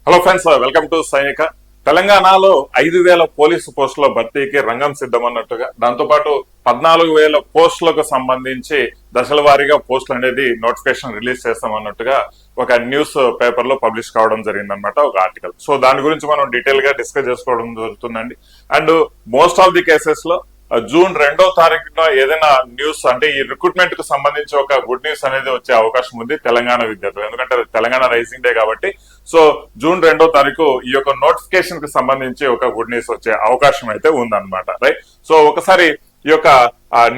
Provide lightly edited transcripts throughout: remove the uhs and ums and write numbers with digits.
Hello friends, welcome to సైనిక. తెలంగాణలో 5,000 police పోస్టుల భర్తీకి రంగం సిద్ధమన్నట్టుగా, దాంతోపాటు 14,000 పోస్టులకు సంబంధించి దశల వారీగా పోస్టులు అనేది నోటిఫికేషన్ రిలీజ్ చేస్తామన్నట్టుగా ఒక న్యూస్ పేపర్ లో పబ్లిష్ కావడం జరిగిందనమాట, ఒక ఆర్టికల్. సో దాని గురించి మనం డీటెయిల్ గా డిస్కస్ చేసుకోవడం జరుగుతుందండి. And most of the cases లో జూన్ 2వ తారీఖున ఏదైనా న్యూస్ అంటే ఈ రిక్రూట్మెంట్ కు సంబంధించి ఒక గుడ్ న్యూస్ అనేది వచ్చే అవకాశం ఉంది తెలంగాణ విద్యార్థులు, ఎందుకంటే తెలంగాణ రైజింగ్ డే కాబట్టి. సో జూన్ 2వ తారీఖు ఈ యొక్క నోటిఫికేషన్ కు సంబంధించి ఒక గుడ్ న్యూస్ వచ్చే అవకాశం అయితే ఉందన్నమాట, రైట్. సో ఒకసారి ఈ యొక్క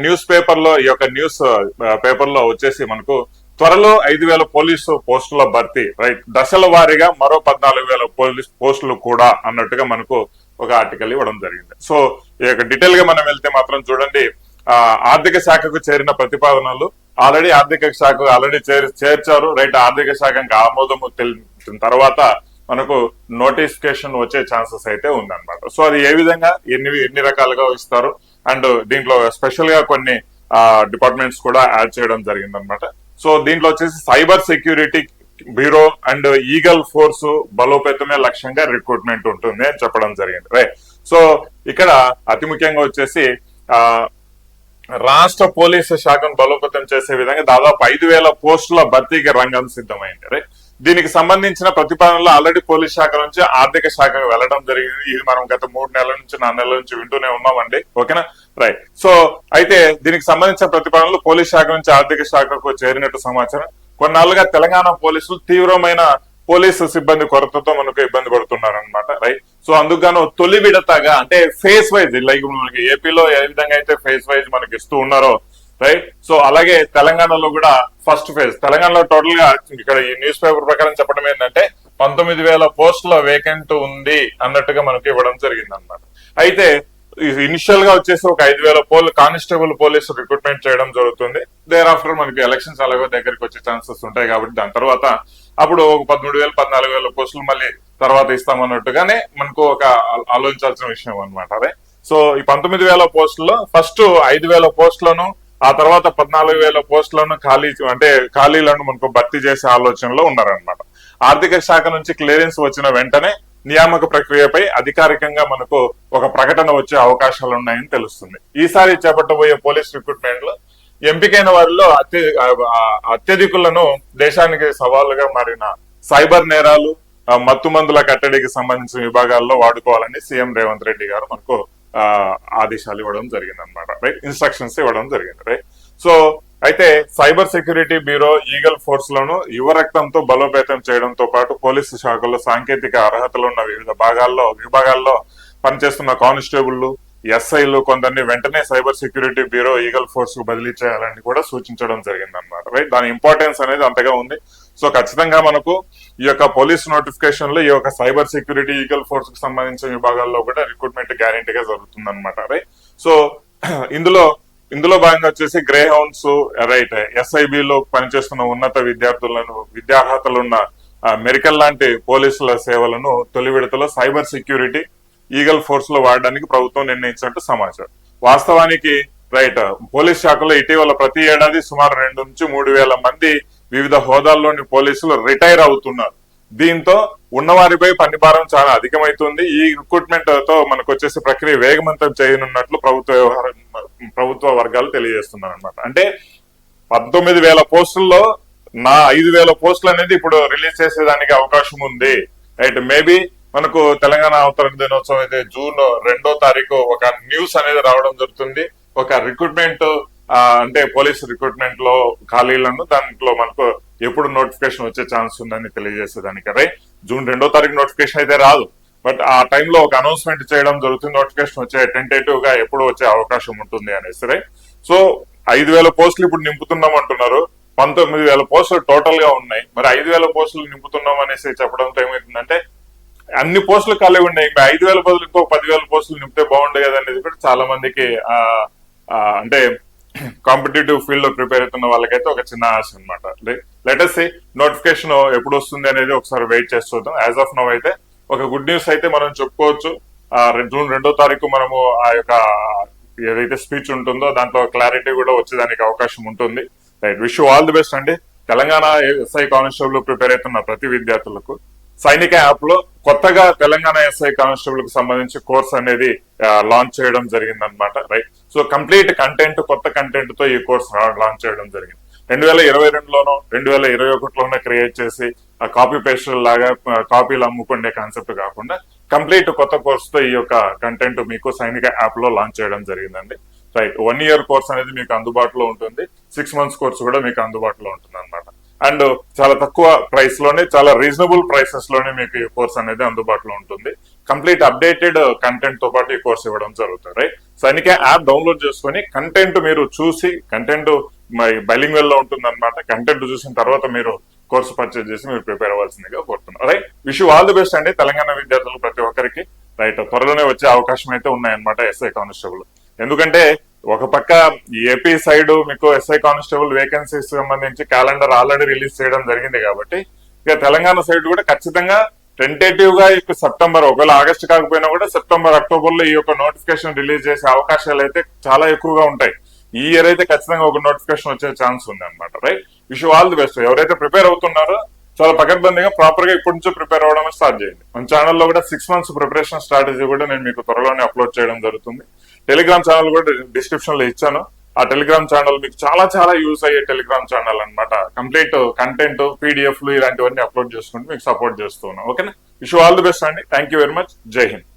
న్యూస్ పేపర్ లో ఈ యొక్క న్యూస్ పేపర్ లో వచ్చేసి మనకు త్వరలో 5,000 పోలీసు పోస్టుల భర్తీ, రైట్, దశల వారీగా మరో 14,000 పోలీసు పోస్టులు కూడా అన్నట్టుగా మనకు ఒక ఆర్టికల్ ఇవ్వడం జరిగింది. సో ఈ యొక్క డీటెయిల్ గా మనం వెళ్తే మాత్రం చూడండి, ఆర్థిక శాఖకు చేరిన ప్రతిపాదనలు ఆల్రెడీ ఆర్థిక శాఖ చేర్చారు, రైట్. ఆర్థిక శాఖ ఆమోదము తెలిపిన తర్వాత మనకు నోటిఫికేషన్ వచ్చే ఛాన్సెస్ అయితే ఉందన్నమాట. సో అది ఏ విధంగా ఎన్ని రకాలుగా ఇస్తారు, అండ్ దీంట్లో స్పెషల్ గా కొన్ని డిపార్ట్మెంట్స్ కూడా యాడ్ చేయడం జరిగిందనమాట. సో దీంట్లో వచ్చేసి cyber security bureau and Eagle force బలోపేతమే లక్ష్యంగా రిక్రూట్మెంట్ ఉంటుంది అని చెప్పడం జరిగింది, రైట్. సో ఇక్కడ అతి ముఖ్యంగా వచ్చేసి రాష్ట్ర పోలీసు శాఖను బలోపేతం చేసే విధంగా దాదాపు 5,000 పోస్టుల భర్తీకి రంగం సిద్ధమైంది, రైట్. దీనికి సంబంధించిన ప్రతిపాదనలు ఆల్రెడీ పోలీస్ శాఖ నుంచి ఆర్థిక శాఖకు వెళ్లడం జరిగింది. ఇది మనం గత 3 నెలల నుంచి 4 నెలల నుంచి వింటూనే ఉన్నామండి, ఓకేనా, రైట్. సో అయితే దీనికి సంబంధించిన ప్రతిపాదనలు పోలీస్ శాఖ నుంచి ఆర్థిక శాఖకు చేరినట్టు సమాచారం. కొన్నాళ్ళుగా తెలంగాణ పోలీసులు తీవ్రమైన పోలీసు సిబ్బంది కొరతతో మనకు ఇబ్బంది పడుతున్నారు అనమాట, రైట్. సో అందుకు తొలి విడతగా అంటే ఫేజ్ వైజ్, లైక్ మనకి ఏపీలో ఏ విధంగా అయితే ఫేజ్ వైజ్ మనకి ఇస్తూ ఉన్నారో, రైట్. సో అలాగే తెలంగాణలో కూడా ఫస్ట్ ఫేజ్, తెలంగాణలో టోటల్ గా ఇక్కడ ఈ న్యూస్ పేపర్ ప్రకారం చెప్పడం ఏంటంటే 19,000 పోస్టుల వేకెంట్ ఉంది అన్నట్టుగా మనకి ఇవ్వడం జరిగింది అనమాట. అయితే ఇనిషియల్ గా వచ్చేసి ఒక 5,000 కానిస్టేబుల్ పోలీసు రిక్రూట్మెంట్ చేయడం జరుగుతుంది. దేర్ ఆఫ్టర్ మనకి ఎలక్షన్స్ అలాగే దగ్గరికి వచ్చే ఛాన్సెస్ ఉంటాయి కాబట్టి దాని తర్వాత అప్పుడు ఒక 13,000 14,000 పోస్టులు మళ్ళీ తర్వాత ఇస్తామన్నట్టుగానే మనకు ఒక ఆలోచించాల్సిన విషయం అనమాట, అదే. సో ఈ 19,000 పోస్టుల్లో ఫస్ట్ 5,000 పోస్టులను, ఆ తర్వాత 14,000 పోస్టులను ఖాళీలను మనకు భర్తీ చేసే ఆలోచనలో ఉన్నారనమాట. ఆర్థిక శాఖ నుంచి క్లియరెన్స్ వచ్చిన వెంటనే నియామక ప్రక్రియపై అధికారికంగా మనకు ఒక ప్రకటన వచ్చే అవకాశాలు ఉన్నాయని తెలుస్తుంది. ఈసారి చేపట్టబోయే పోలీస్ రిక్రూట్మెంట్ లో ఎంపికైన వారిలో అత్యధికులను దేశానికి సవాలుగా మారిన సైబర్ నేరాలు, మత్తు మందుల కట్టడికి సంబంధించిన విభాగాల్లో వాడుకోవాలని సీఎం రేవంత్ రెడ్డి గారు మనకు ఆదేశాలు ఇవ్వడం జరిగింది అనమాట, రైట్. ఇన్స్ట్రక్షన్స్ ఇవ్వడం జరిగింది, రైట్. సో అయితే cyber security bureau eagle force లను యువ రక్తంతో బలోపేతం చేయడంతో పాటు పోలీసు శాఖల్లో సాంకేతిక అర్హతలు ఉన్న వివిధ విభాగాల్లో పనిచేస్తున్న కానిస్టేబుళ్లు, ఎస్ఐలు కొందరిని వెంటనే cyber security bureau eagle force కు బదిలీ చేయాలని కూడా సూచించడం జరిగింది అనమాట, రైట్. దాని ఇంపార్టెన్స్ అనేది అంతగా ఉంది. సో ఖచ్చితంగా మనకు ఈ యొక్క పోలీస్ నోటిఫికేషన్ లో ఈ యొక్క సైబర్ సెక్యూరిటీ ఈగల్ ఫోర్స్ కు సంబంధించిన విభాగాల్లో కూడా రిక్రూట్మెంట్ గ్యారెంటీగా జరుగుతుంది అనమాట, రైట్. సో ఇందులో భాగంగా వచ్చేసి గ్రే హౌండ్స్, రైట్, ఎస్ఐబిలో పనిచేస్తున్న ఉన్నత విద్యార్హతలున్న మెరికల్ లాంటి పోలీసుల సేవలను తొలి విడతలో సైబర్ సెక్యూరిటీ ఈగల్ ఫోర్స్ లో వాడడానికి ప్రభుత్వం నిర్ణయించినట్టు సమాచారం. వాస్తవానికి, రైట్, పోలీస్ శాఖలో ఇటీవల ప్రతి ఏడాది సుమారు 2 నుంచి 3,000 మంది వివిధ హోదాల్లోని పోలీసులు రిటైర్ అవుతున్నారు. దీంతో ఉన్నవారిపై పనిభారం చాలా అధికమవుతుంది. ఈ రిక్రూట్మెంట్ తో మనకు వచ్చేసి ప్రక్రియ వేగవంతం చేయనున్నట్లు ప్రభుత్వ వర్గాలు తెలియజేస్తున్నారు అనమాట. అంటే 19,000 పోస్టుల్లో 5,000 పోస్టులు అనేది ఇప్పుడు రిలీజ్ చేసేదానికి అవకాశం ఉంది, రైట్. మేబీ మనకు తెలంగాణ అవతరణ దినోత్సవం అయితే జూన్ 2వ తారీఖు ఒక న్యూస్ అనేది రావడం జరుగుతుంది. ఒక రిక్రూట్మెంట్ అంటే పోలీస్ రిక్రూట్మెంట్ లో ఖాళీలను దాంట్లో మనకు ఎప్పుడు నోటిఫికేషన్ వచ్చే ఛాన్స్ ఉందని తెలియజేసేదానికి, రైట్. జూన్ 2వ తారీఖు నోటిఫికేషన్ అయితే రాదు, బట్ ఆ టైంలో ఒక అనౌన్స్మెంట్ చేయడం జరుగుతుంది. నోటిఫికేషన్ వచ్చే టెంటేటివ్ గా ఎప్పుడు వచ్చే అవకాశం ఉంటుంది అనేసి, రైట్. సో 5,000 పోస్టులు ఇప్పుడు నింపుతున్నాం అంటున్నారు. 19,000 పోస్టులు టోటల్ గా ఉన్నాయి. మరి 5,000 పోస్టులు నింపుతున్నాం అనేసి చెప్పడంతో ఏమవుతుందంటే అన్ని పోస్టులు ఖాళీ ఉన్నాయి. 5,000 బదులు ఇంకో 10,000 పోస్టులు నింపితే బాగుండే కదా అనేది కూడా చాలా మందికి అంటే కాంపిటేటివ్ ఫీల్డ్ లో ప్రిపేర్ అవుతున్న వాళ్ళకైతే ఒక చిన్న ఆశ అనమాట. లెటెస్ట్ నోటిఫికేషన్ ఎప్పుడు వస్తుంది అనేది ఒకసారి వెయిట్ చేసి చూద్దాం. యాజ్ ఆఫ్ నౌ అయితే ఒక గుడ్ న్యూస్ అయితే మనం చెప్పుకోవచ్చు. జూన్ 2వ తారీఖు మనము ఆ యొక్క ఏదైతే స్పీచ్ ఉంటుందో దాంట్లో క్లారిటీ కూడా వచ్చేదానికి అవకాశం ఉంటుంది, right. Wish you all the best అండి. తెలంగాణ ఎస్ఐ కానిస్టేబుల్ ప్రిపేర్ అవుతున్న ప్రతి విద్యార్థులకు సైనిక యాప్ లో కొత్తగా తెలంగాణ ఎస్ఐ కానిస్టేబుల్ కి సంబంధించి కోర్స్ అనేది లాంచ్ చేయడం జరిగింది అనమాట. రైట్. సో కంప్లీట్ కంటెంట్, కొత్త కంటెంట్ తో ఈ కోర్స్ లాంచ్ చేయడం జరిగింది. 2022లోనో 2021లోనే క్రియేట్ చేసి ఆ కాపీ పేస్ట్ లాగా కాపీలు అమ్ముకునే కాన్సెప్ట్ కాకుండా కంప్లీట్ కొత్త కోర్స్ తో ఈ యొక్క కంటెంట్ మీకు సైనిక యాప్ లో లాంచ్ చేయడం జరిగిందండి. రైట్. 1 year కోర్స్ అనేది మీకు అందుబాటులో ఉంటుంది. 6 months కోర్స్ కూడా మీకు అందుబాటులో ఉంటుంది అనమాట. అండ్ చాలా తక్కువ ప్రైస్ లోనే, చాలా రీజనబుల్ ప్రైసెస్ లోనే మీకు ఈ కోర్స్ అనేది అందుబాటులో ఉంటుంది. కంప్లీట్ అప్డేటెడ్ కంటెంట్ తో పాటు ఈ కోర్స్ ఇవ్వడం జరుగుతుంది. రైట్. సైనిక యాప్ డౌన్లోడ్ చేసుకుని కంటెంట్ మీరు చూసి, కంటెంట్ బైలింగ్వెల్ లో ఉంటుంది అనమాట. కంటెంట్ చూసిన తర్వాత మీరు కోర్సు పర్చేజ్ చేసి మీరు ప్రిపేర్ అవ్వాల్సిందిగా కోరుతున్నారు. Right. Wish you all the best అండి తెలంగాణ విద్యార్థులు ప్రతి ఒక్కరికి. రైట్. త్వరలోనే వచ్చే అవకాశం అయితే ఉన్నాయన్నమాట ఎస్ఐ కానిస్టేబుల్. ఎందుకంటే ఒక పక్క ఏపీ సైడ్ మీకు ఎస్ఐ కానిస్టేబుల్ వేకెన్సీస్ సంబంధించి క్యాలెండర్ ఆల్రెడీ రిలీజ్ చేయడం జరిగింది కాబట్టి ఇక తెలంగాణ సైడ్ కూడా ఖచ్చితంగా టెంటేటివ్ గా ఇప్పుడు సెప్టెంబర్, ఒకవేళ ఆగస్టు కాకపోయినా కూడా సెప్టెంబర్, అక్టోబర్ లో ఈ యొక్క నోటిఫికేషన్ రిలీజ్ చేసే అవకాశాలు అయితే చాలా ఎక్కువగా ఉంటాయి. ఈ ఇయర్ అయితే ఖచ్చితంగా ఒక నోటిఫికేషన్ వచ్చే ఛాన్స్ ఉంది అనమాట. Right. Wish all the best. ఎవరైతే ప్రిపేర్ అవుతున్నారో చాలా పకడ్బందీగా ప్రాపర్ గా ఇప్పటి నుంచో ప్రిపేర్ అవ్వడం స్టార్ట్ చేయండి. మన ఛానల్లో కూడా 6 months ప్రిపరేషన్ స్ట్రాటజీ కూడా నేను మీకు త్వరలోనే అప్లోడ్ చేయడం జరుగుతుంది. టెలిగ్రామ్ ఛానల్ కూడా డిస్క్రిప్షన్ లో ఇచ్చాను. ఆ టెలిగ్రామ్ ఛానల్ మీకు చాలా చాలా యూస్ అయ్యే టెలిగ్రామ్ ఛానల్ అనమాట. కంప్లీట్ కంటెంట్, పీడిఎఫ్లు ఇలాంటివన్నీ అప్లోడ్ చేసుకుంటూ మీకు సపోర్ట్ చేస్తూ ఉన్నాం. ఓకేనా. విష్ ఆల్ ది బెస్ట్ అండి. Thank you very much. జై హింద్.